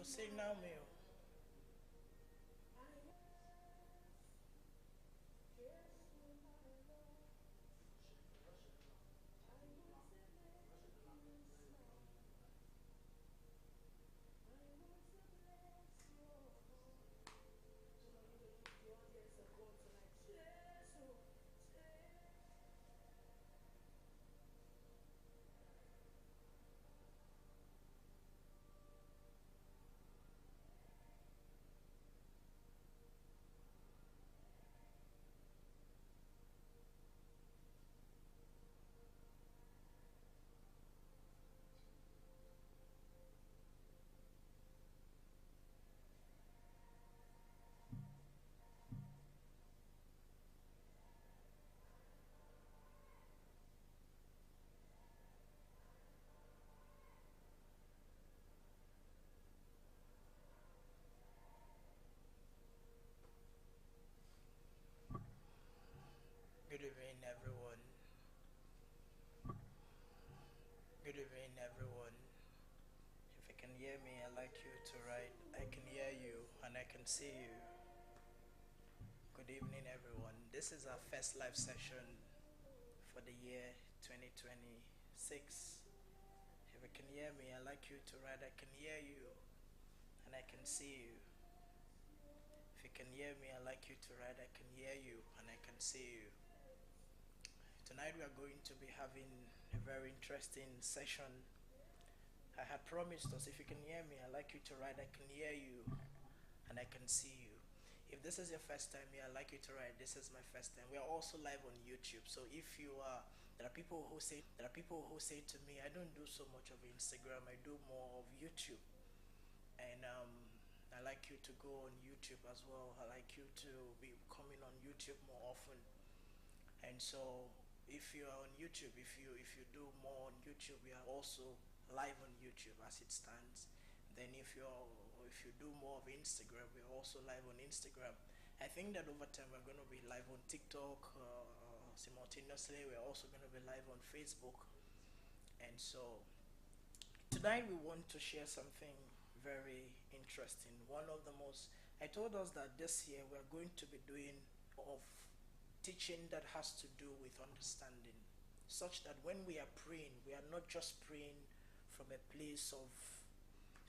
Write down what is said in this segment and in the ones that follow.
Proceed now, Mayo. Good evening, everyone. Good evening, everyone. If you can hear me, I'd like you to write, I can hear you and I can see you. Good evening, everyone. This is our first live session for the year 2026. If you can hear me, I'd like you to write, I can hear you and I can see you. If you can hear me, I'd like you to write, I can hear you and I can see you. Tonight we are going to be having a very interesting session. I had promised us, if you can hear me, I'd like you to write, I can hear you and I can see you. If this is your first time here, I'd like you to write, this is my first time. We are also live on YouTube. So if you are, there are people who say to me, I don't do so much of Instagram, I do more of YouTube. And I like you to go on YouTube as well. I like you to be coming on YouTube more often. And so if you are on YouTube, if you do more on YouTube, we are also live on YouTube as it stands. Then if you do more of Instagram, we're also live on Instagram. I think that over time we're going to be live on TikTok simultaneously. We're also going to be live on Facebook. And so tonight we want to share something very interesting. One of the most, I told us that this year we're going to be doing of teaching that has to do with understanding, such that when we are praying, we are not just praying from a place of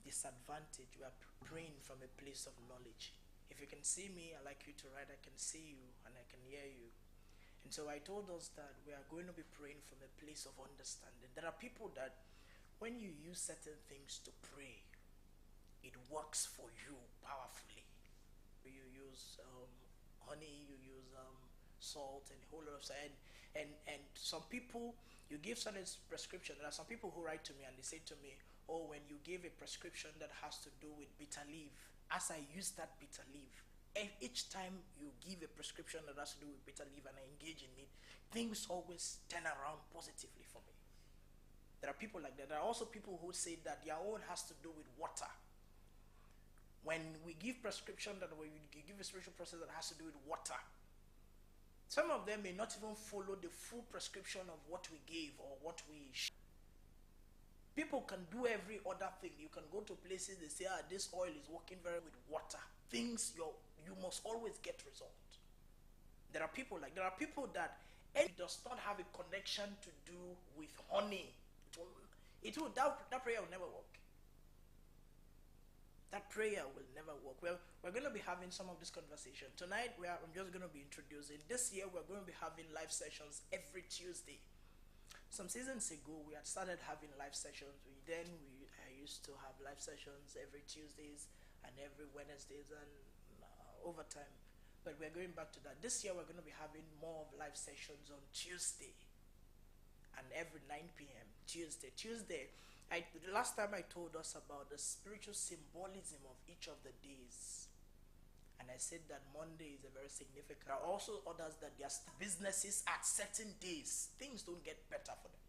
disadvantage, we are praying from a place of knowledge. If you can see me, I like you to write, I can see you and I can hear you. And so I told us that we are going to be praying from a place of understanding. There are people that when you use certain things to pray, it works for you powerfully. You use honey, you use salt and a whole lot of salt. And some people, you give certain prescription. There are some people who write to me and they say to me, oh, when you give a prescription that has to do with bitter leaf, as I use that bitter leaf, each time you give a prescription that has to do with bitter leaf and I engage in it, things always turn around positively for me. There are people like that. There are also people who say that their own has to do with water. When we give prescription that we give a spiritual process that has to do with water, some of them may not even follow the full prescription of what we gave or what we. People can do every other thing. You can go to places, they say, this oil is working very with water. Things you must always get result. There are people that it does not have a connection to do with honey. That prayer will never work. That prayer will never work. Well, we're going to be having some of this conversation. Tonight, I'm just going to be introducing. This year, we're going to be having live sessions every Tuesday. Some seasons ago, we had started having live sessions. I used to have live sessions every Tuesdays and every Wednesdays and over time. But we're going back to that. This year, we're going to be having more of live sessions on Tuesday and every 9 p.m. Tuesday. The last time I told us about the spiritual symbolism of each of the days. And I said that Monday is a very significant. There are also others that their businesses at certain days, things don't get better for them.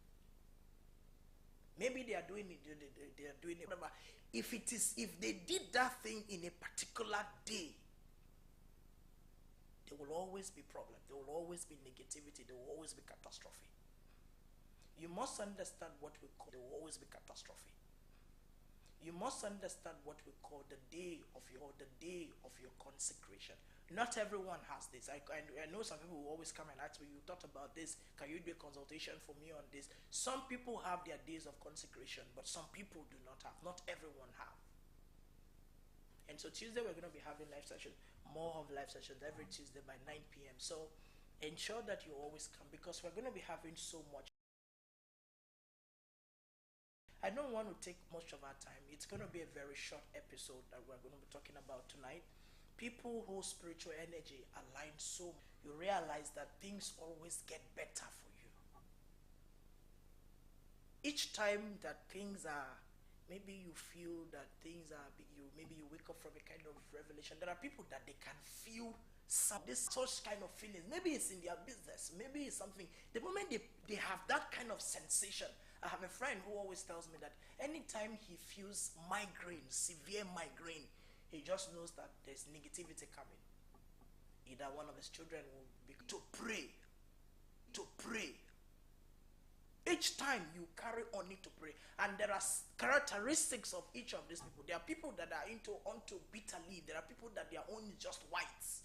Maybe they are doing it, they are doing it. Whatever. If they did that thing in a particular day, there will always be problems. There will always be negativity. There will always be catastrophe. You must understand what we call there will always be catastrophe. You must understand what we call the day of your consecration. Not everyone has this. I know some people will always come and ask me, you thought about this, can you do a consultation for me on this? Some people have their days of consecration, but some people do not have. Not everyone have. And so Tuesday we're going to be having live sessions, more of live sessions every Tuesday by 9 p.m. So ensure that you always come, because we're going to be having so much. I don't want to take much of our time. It's going to be a very short episode that we're going to be talking about tonight. People whose spiritual energy aligns so much, you realize that things always get better for you. Each time that things are, maybe you feel that things are, maybe you wake up from a kind of revelation. There are people that they can feel such kind of feelings. Maybe it's in their business, maybe it's something. The moment they have that kind of sensation. I have a friend who always tells me that anytime he feels migraine, severe migraine, he just knows that there's negativity coming. Either one of his children will be to pray. Each time you carry on need to pray. And there are characteristics of each of these people. There are people that are onto bitter leaf. There are people that their own is just whites.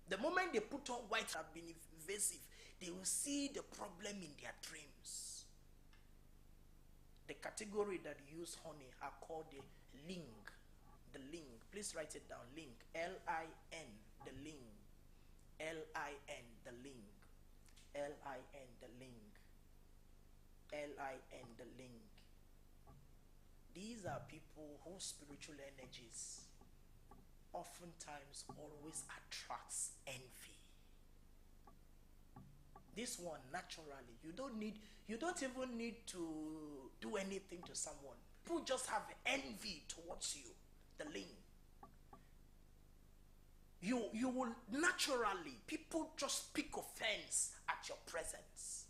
The moment they put on white have been invasive, they will see the problem in their dreams. The category that use honey are called the ling. The ling. Please write it down. Ling. L-I-N. The ling. L-I-N. The ling. L-I-N. The ling. L-I-N. The ling. These are people whose spiritual energies oftentimes always attracts envy. This one, naturally, you don't even need to do anything to someone. People just have envy towards you. The link. You will naturally, people just pick offense at your presence.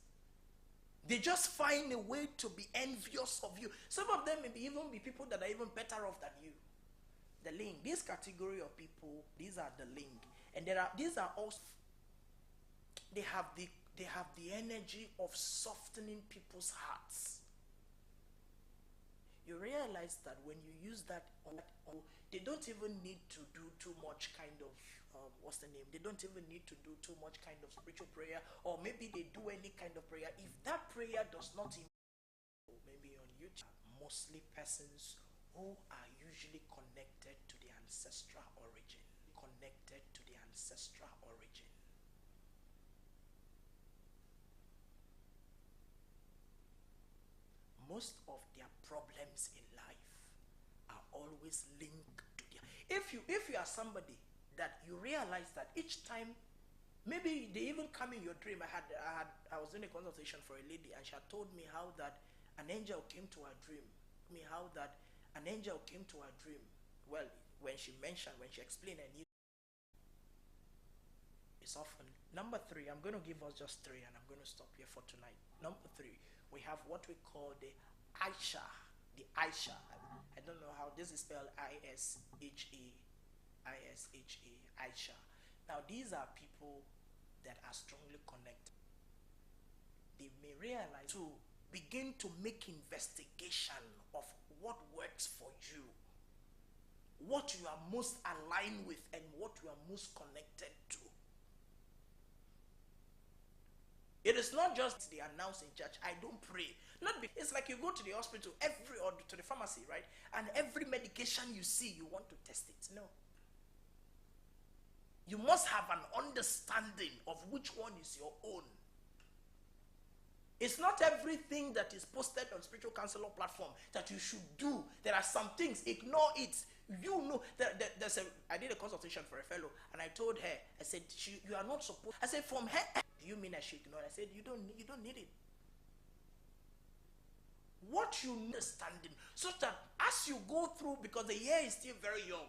They just find a way to be envious of you. Some of them may even be people that are even better off than you. The link. This category of people, these are the link. And these are also, they have the energy of softening people's hearts. You realize that when you use that, they don't even need to do too much kind of, they don't even need to do too much kind of spiritual prayer, or maybe they do any kind of prayer. If that prayer does not, maybe on YouTube, mostly persons who are usually connected to the ancestral origin. Most of their problems in life are always linked to their. If you are somebody that you realize that each time, maybe they even come in your dream. I was doing a consultation for a lady, and she had told me how that an angel came to her dream. Well, when she explained, and it's often. Number 3, I'm going to give us just 3, and I'm going to stop here for tonight. Number 3, we have what we call the Aisha. The Aisha. I don't know how this is spelled. I-S-H-A. Aisha. Now, these are people that are strongly connected. They may realize to begin to make investigation of what works for you, what you are most aligned with, and what you are most connected to. It is not just they announce in church, I don't pray. It's like you go to the hospital or to the pharmacy, right? And every medication you see, you want to test it. No. You must have an understanding of which one is your own. It's not everything that is posted on Spiritual Counselor platform that you should do. There are some things, ignore it. You know, I did a consultation for a fellow, and I told her, I said, you are not supposed. I said, from her, do you mean I should ignore it? I said, you don't need it. What you understanding, so that as you go through, because the year is still very young,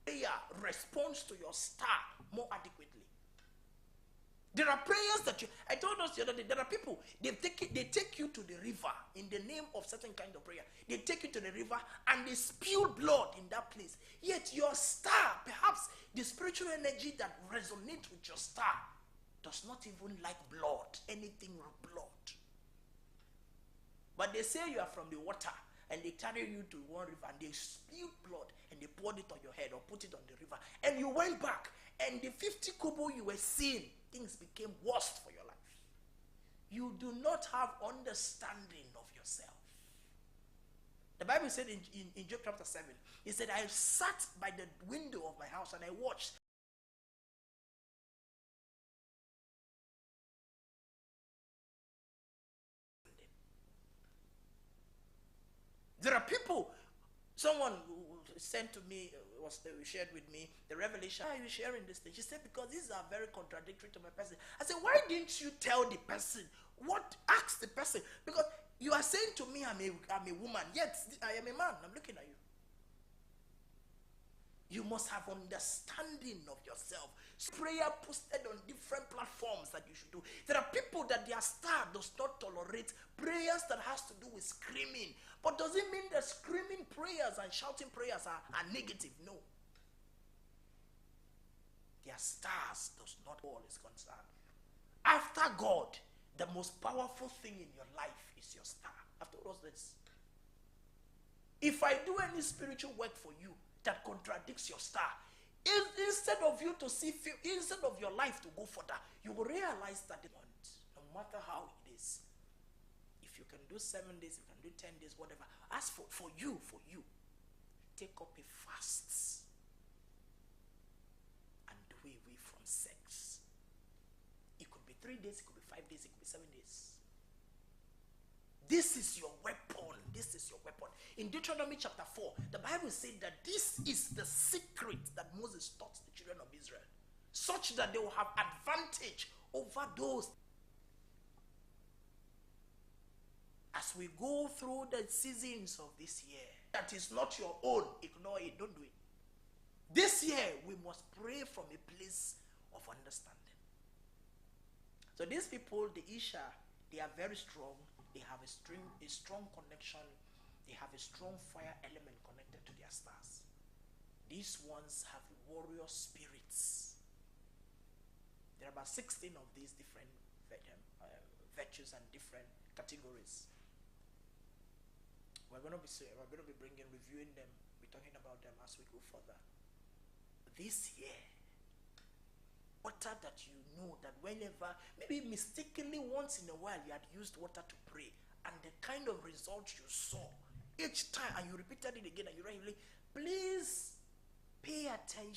prayer responds to your star more adequately. There are prayers that I told us the other day, there are people, they take you to the river in the name of certain kind of prayer. They take you to the river and they spill blood in that place. Yet your star, perhaps the spiritual energy that resonates with your star, does not even like blood, anything with blood. But they say you are from the water, and they carried you to one river and they spilled blood and they poured it on your head or put it on the river, and you went back and the 50 kobo you were seeing, things became worse for your life. You do not have understanding of yourself. The Bible said in Job chapter 7, it said, I sat by the window of my house and I watched. There are people, someone sent to me, shared with me the revelation. Why are you sharing this thing? She said, because these are very contradictory to my person. I said, why didn't you tell the person? Ask the person. Because you are saying to me, I'm a woman, yet I am a man. I'm looking at you. You must have understanding of yourself. Prayer posted on different platforms that you should do. There are people that their star does not tolerate prayers that has to do with screaming. But does it mean that screaming prayers and shouting prayers are negative? No. Their stars does not all is concerned. After God, the most powerful thing in your life is your star. I've told us this. If I do any spiritual work for you that contradicts your star, instead of you to see, instead of your life to go further, you will realize that no matter how it is, if you can do 7 days, you can do 10 days, whatever. As for you, take up a fast and do away from sex. It could be 3 days, it could be 5 days, it could be 7 days. This is your weapon. This is your weapon. In Deuteronomy chapter 4, the Bible said that this is the secret that Moses taught the children of Israel, such that they will have advantage over those. As we go through the seasons of this year, that is not your own, ignore it, don't do it. This year, we must pray from a place of understanding. So these people, the Isha, they are very strong. They have a strong connection. They have a strong fire element connected to their stars. These ones have warrior spirits. There are about 16 of these different virtues and different categories. We're going to be reviewing them, be talking about them as we go further. This year, water that you know that whenever, maybe mistakenly once in a while you had used water to pray, and the kind of result you saw each time, and you repeated it again, and you really, please pay attention.